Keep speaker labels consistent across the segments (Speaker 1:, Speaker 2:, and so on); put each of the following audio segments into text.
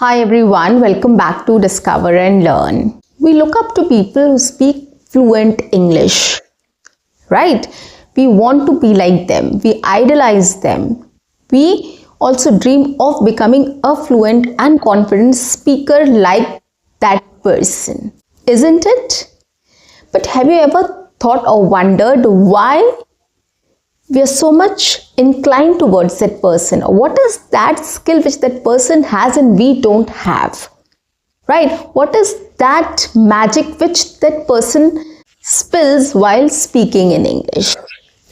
Speaker 1: Hi everyone, welcome back to Discover and Learn. We look up to people who speak fluent English, right? We want to be like them, we idolize them. We also dream of becoming a fluent and confident speaker like that person, isn't it? But have you ever thought or wondered why we are so much inclined towards that person? Or what is that skill which that person has and we don't have? Right? What is that magic which that person spills while speaking in English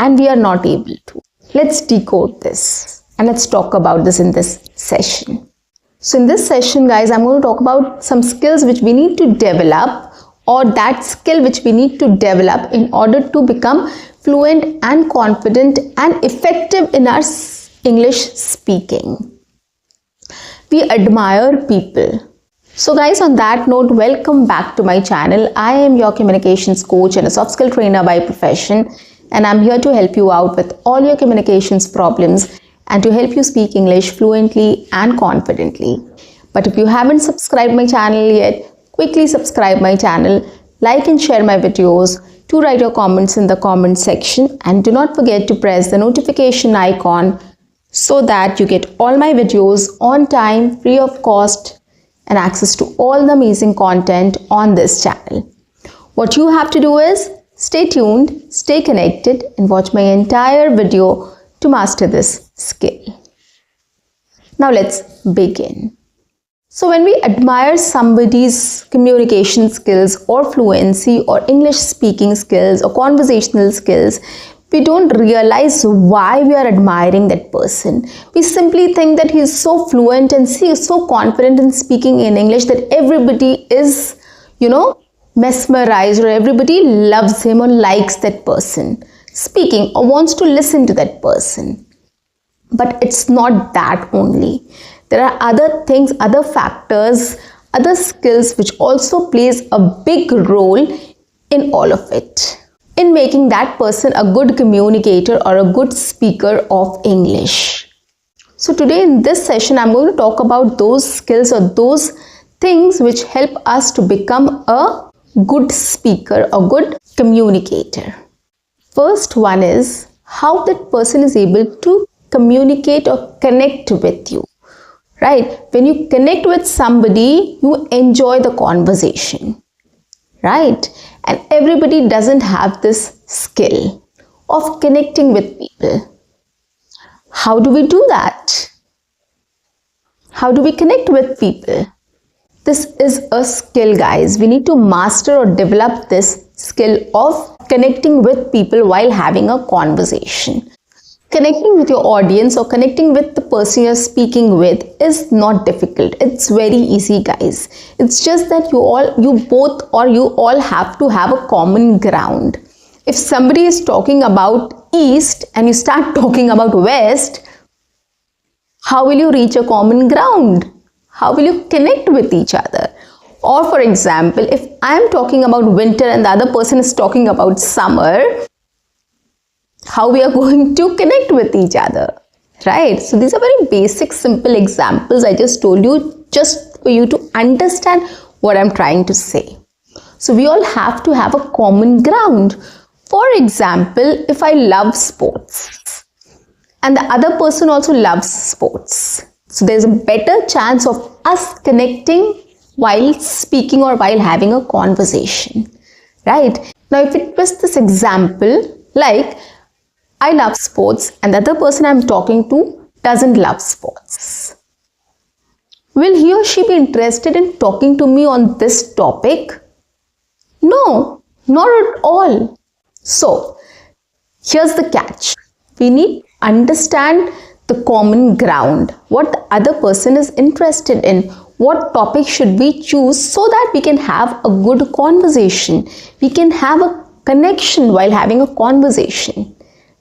Speaker 1: and we are not able to? Let's decode this and let's talk about this in this session. So in this session, guys, I'm going to talk about some skills which we need to develop, or that skill which we need to develop in order to become fluent and confident and effective in our English speaking. We admire people. So guys, on that note, welcome back to my channel. I am your communications coach and a soft skill trainer by profession, and I'm here to help you out with all your communications problems and to help you speak English fluently and confidently. But if you haven't subscribed my channel yet, quickly subscribe my channel, like and share my videos, to write your comments in the comment section, and do not forget to press the notification icon so that you get all my videos on time, free of cost, and access to all the amazing content on this channel. What you have to do is stay tuned, stay connected, and watch my entire video to master this skill. Now let's begin. So when we admire somebody's communication skills or fluency or English speaking skills or conversational skills, we don't realize why we are admiring that person. We simply think that he is so fluent and he is so confident in speaking in English that everybody is, mesmerized, or everybody loves him or likes that person speaking or wants to listen to that person. But it's not that only. There are other things, other factors, other skills which also plays a big role in all of it, in making that person a good communicator or a good speaker of English. So today in this session, I'm going to talk about those skills or those things which help us to become a good speaker, a good communicator. First one is how that person is able to communicate or connect with you. Right? When you connect with somebody, you enjoy the conversation. Right? And everybody doesn't have this skill of connecting with people. How do we do that? How do we connect with people? This is a skill, guys. We need to master or develop this skill of connecting with people while having a conversation. Connecting with your audience or connecting with the person you're speaking with is not difficult. It's very easy, guys. It's just that you all have to have a common ground. If somebody is talking about east and you start talking about west, how will you reach a common ground? How will you connect with each other? Or for example, if I'm talking about winter and the other person is talking about summer, how we are going to connect with each other, right? So these are very basic, simple examples I just told you just for you to understand what I'm trying to say. So we all have to have a common ground. For example, if I love sports and the other person also loves sports, so there's a better chance of us connecting while speaking or while having a conversation, right? Now, if it was this example, like I love sports and the other person I'm talking to doesn't love sports, will he or she be interested in talking to me on this topic? No, not at all. So, here's the catch. We need to understand the common ground, what the other person is interested in, what topic should we choose so that we can have a good conversation. We can have a connection while having a conversation.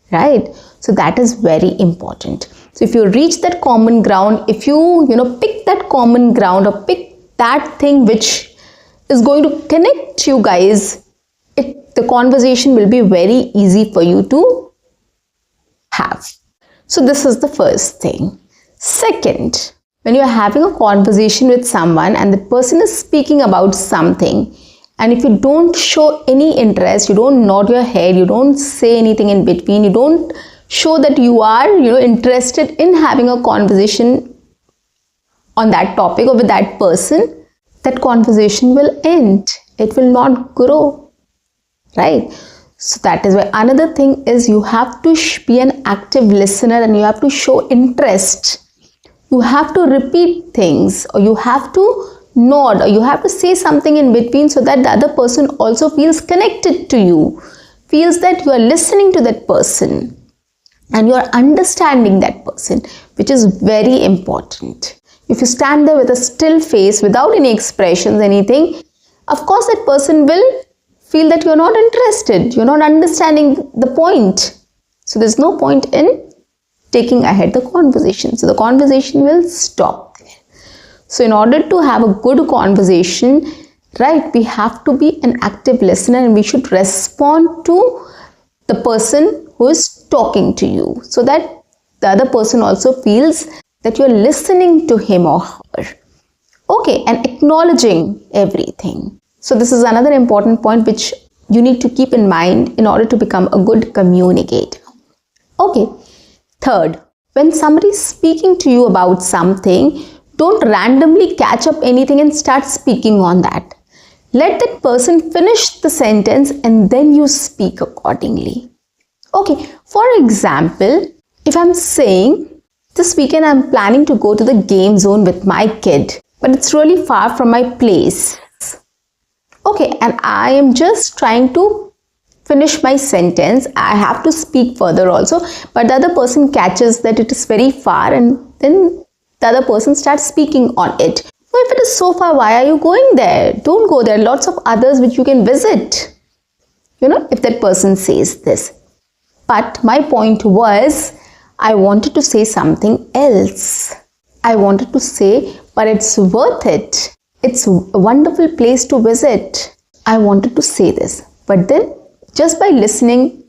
Speaker 1: Right? So that is very important. So if you reach that common ground, if you pick that common ground or pick that thing which is going to connect you guys, the conversation will be very easy for you to have. So this is the first thing. Second, when you're having a conversation with someone and the person is speaking about something, and if you don't show any interest, you don't nod your head, you don't say anything in between, you don't show that you are, interested in having a conversation on that topic or with that person, that conversation will end. It will not grow, right? So that is why another thing is you have to be an active listener and you have to show interest. You have to repeat things, or you have to nod, or you have to say something in between so that the other person also feels connected to you, feels that you are listening to that person and you are understanding that person, which is very important. If you stand there with a still face without any expressions, anything, of course that person will feel that you're not interested, you're not understanding the point. So there's no point in taking ahead the conversation. So the conversation will stop there. So in order to have a good conversation, right, we have to be an active listener and we should respond to the person who is talking to you, so that the other person also feels that you're listening to him or her. Okay, and acknowledging everything. So this is another important point which you need to keep in mind in order to become a good communicator. Okay, third, when somebody is speaking to you about something, don't randomly catch up anything and start speaking on that. Let that person finish the sentence and then you speak accordingly. Okay, for example, if I'm saying, this weekend I'm planning to go to the game zone with my kid, but it's really far from my place. Okay, and I am just trying to finish my sentence. I have to speak further also, but the other person catches that it is very far and then the other person starts speaking on it. So if it is so far, why are you going there? Don't go there. Lots of others which you can visit. If that person says this. But my point was, I wanted to say something else. I wanted to say, but it's worth it. It's a wonderful place to visit. I wanted to say this. But then, just by listening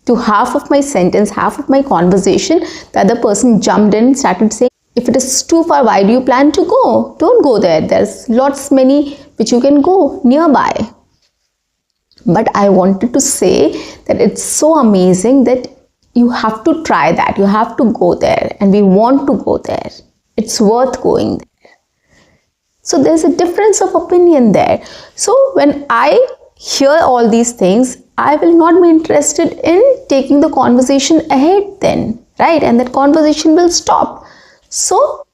Speaker 1: to half of my sentence, half of my conversation, the other person jumped in and started saying, if it is too far, why do you plan to go? Don't go there. There's lots many which you can go nearby. But I wanted to say that it's so amazing that you have to try that. You have to go there and we want to go there. It's worth going there. So there's a difference of opinion there. So when I hear all these things, I will not be interested in taking the conversation ahead then, right? And that conversation will stop. So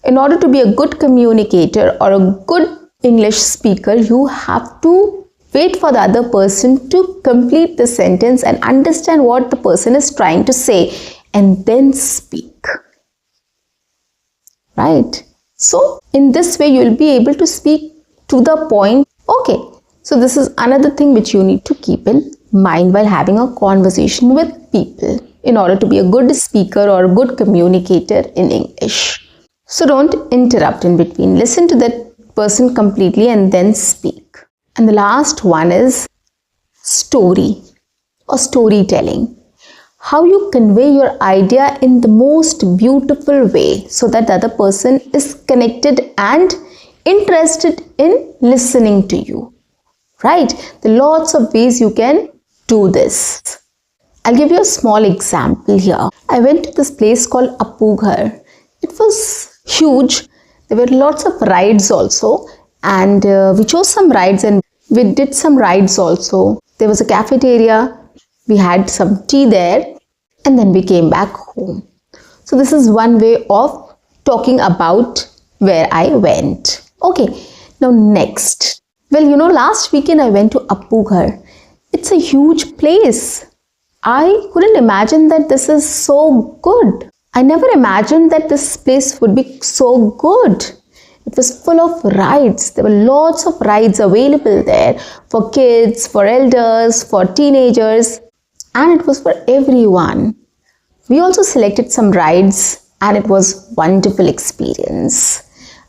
Speaker 1: in order to be a good communicator or a good English speaker, you have to wait for the other person to complete the sentence and understand what the person is trying to say and then speak. Right? So in this way, you will be able to speak to the point. Okay. So this is another thing which you need to keep in mind while having a conversation with people in order to be a good speaker or a good communicator in English. So don't interrupt in between. Listen to that person completely and then speak. And the last one is story or storytelling. How you convey your idea in the most beautiful way so that the other person is connected and interested in listening to you. Right? There are lots of ways you can do this. I'll give you a small example here. I went to this place called Apughar. It was huge. There were lots of rides also, and we chose some rides and we did some rides also. There was a cafeteria. We had some tea there and then we came back home. So this is one way of talking about where I went. Okay, now next. Well, last weekend I went to Apughar. It's a huge place. I couldn't imagine that this is so good. I never imagined that this place would be so good. It was full of rides. There were lots of rides available there for kids, for elders, for teenagers, and it was for everyone. We also selected some rides and it was a wonderful experience.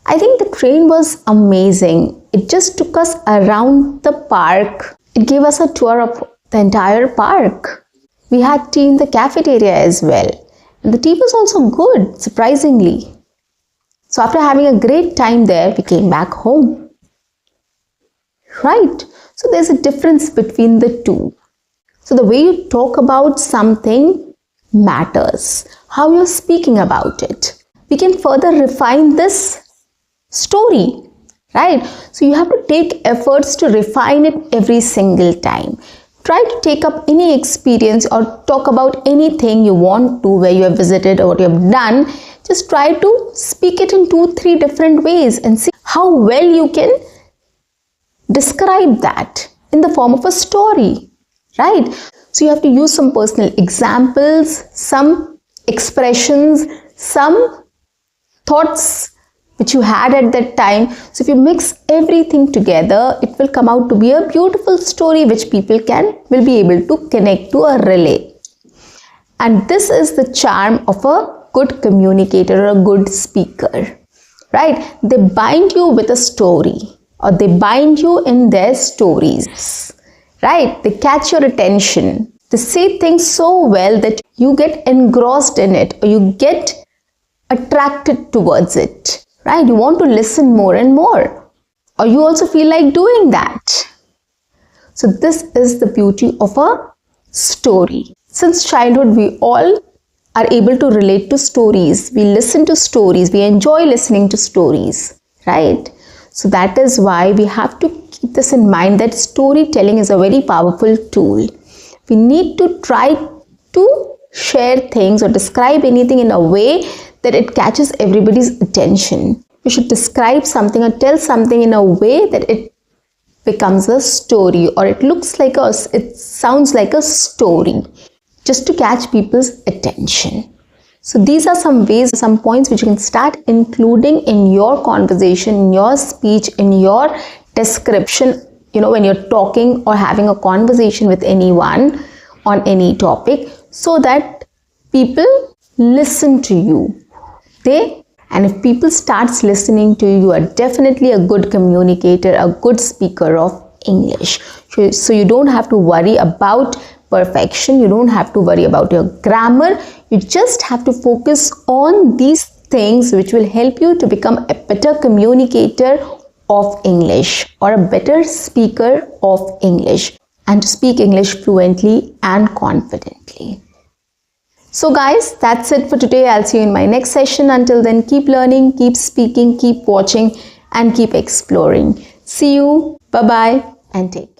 Speaker 1: I think the train was amazing. It just took us around the park. It gave us a tour of the entire park. We had tea in the cafeteria as well. And the tea was also good, surprisingly. So after having a great time there, we came back home. Right? So there's a difference between the two. So the way you talk about something matters. How you're speaking about it. We can further refine this story, right? So you have to take efforts to refine it every single time. Try to take up any experience or talk about anything you want to, where you have visited or what you have done. Just try to speak it in 2-3 different ways and see how well you can describe that in the form of a story, right? So you have to use some personal examples, some expressions, some thoughts which you had at that time. So if you mix everything together, it will come out to be a beautiful story which people will be able to connect to or relate. And this is the charm of a good communicator or a good speaker, right? They bind you with a story, or they bind you in their stories, right? They catch your attention. They say things so well that you get engrossed in it, or you get attracted towards it, right? You want to listen more and more, or you also feel like doing that. So this is the beauty of a story. Since childhood, we all are able to relate to stories. We listen to stories. We enjoy listening to stories, right? So that is why we have to keep this in mind, that storytelling is a very powerful tool. We need to try to share things or describe anything in a way that it catches everybody's attention. You should describe something or tell something in a way that it becomes a story, or it sounds like a story, just to catch people's attention. So these are some ways, some points which you can start including in your conversation, in your speech, in your description, when you're talking or having a conversation with anyone on any topic, so that people listen to you. And if people starts listening to you, you are definitely a good communicator, a good speaker of English. So you don't have to worry about perfection. You don't have to worry about your grammar. You just have to focus on these things which will help you to become a better communicator of English, or a better speaker of English, and to speak English fluently and confidently. So guys, that's it for today. I'll see you in my next session. Until then, keep learning, keep speaking, keep watching, and keep exploring. See you. Bye-bye and take care.